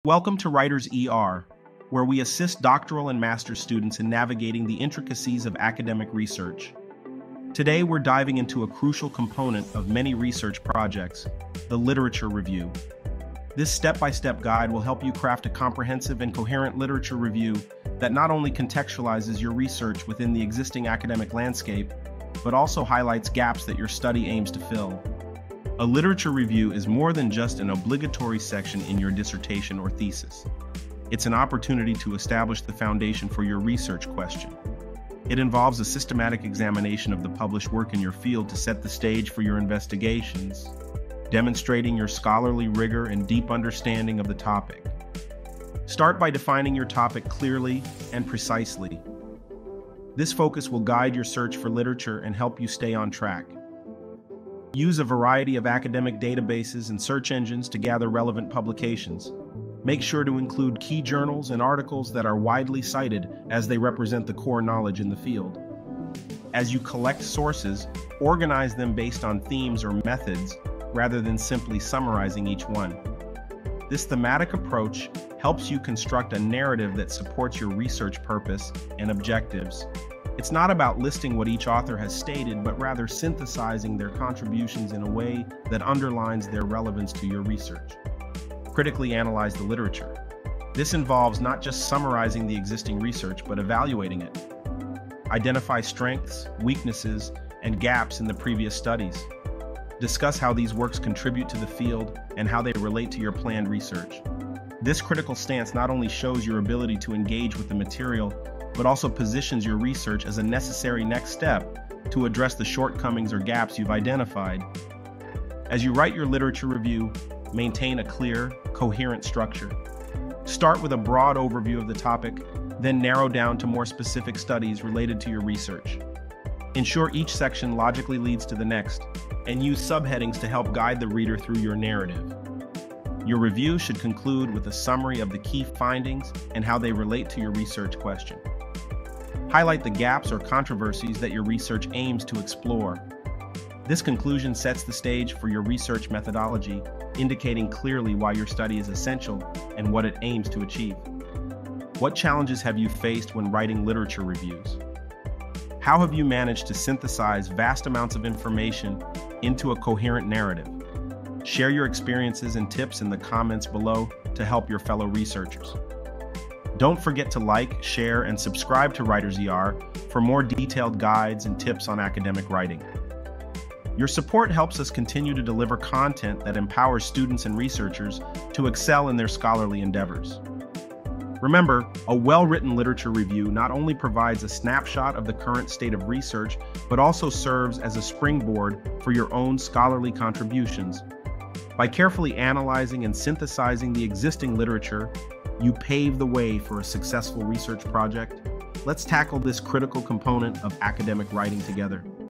Welcome to WritersER, where we assist doctoral and master's students in navigating the intricacies of academic research. Today, we're diving into a crucial component of many research projects, the literature review. This step-by-step guide will help you craft a comprehensive and coherent literature review that not only contextualizes your research within the existing academic landscape, but also highlights gaps that your study aims to fill. A literature review is more than just an obligatory section in your dissertation or thesis. It's an opportunity to establish the foundation for your research question. It involves a systematic examination of the published work in your field to set the stage for your investigations, demonstrating your scholarly rigor and deep understanding of the topic. Start by defining your topic clearly and precisely. This focus will guide your search for literature and help you stay on track. Use a variety of academic databases and search engines to gather relevant publications. Make sure to include key journals and articles that are widely cited as they represent the core knowledge in the field. As you collect sources, organize them based on themes or methods rather than simply summarizing each one. This thematic approach helps you construct a narrative that supports your research purpose and objectives. It's not about listing what each author has stated, but rather synthesizing their contributions in a way that underlines their relevance to your research. Critically analyze the literature. This involves not just summarizing the existing research, but evaluating it. Identify strengths, weaknesses, and gaps in the previous studies. Discuss how these works contribute to the field and how they relate to your planned research. This critical stance not only shows your ability to engage with the material, but also positions your research as a necessary next step to address the shortcomings or gaps you've identified. As you write your literature review, maintain a clear, coherent structure. Start with a broad overview of the topic, then narrow down to more specific studies related to your research. Ensure each section logically leads to the next, and use subheadings to help guide the reader through your narrative. Your review should conclude with a summary of the key findings and how they relate to your research question. Highlight the gaps or controversies that your research aims to explore. This conclusion sets the stage for your research methodology, indicating clearly why your study is essential and what it aims to achieve. What challenges have you faced when writing literature reviews? How have you managed to synthesize vast amounts of information into a coherent narrative? Share your experiences and tips in the comments below to help your fellow researchers. Don't forget to like, share, and subscribe to WritersER for more detailed guides and tips on academic writing. Your support helps us continue to deliver content that empowers students and researchers to excel in their scholarly endeavors. Remember, a well-written literature review not only provides a snapshot of the current state of research, but also serves as a springboard for your own scholarly contributions. By carefully analyzing and synthesizing the existing literature, you pave the way for a successful research project. Let's tackle this critical component of academic writing together.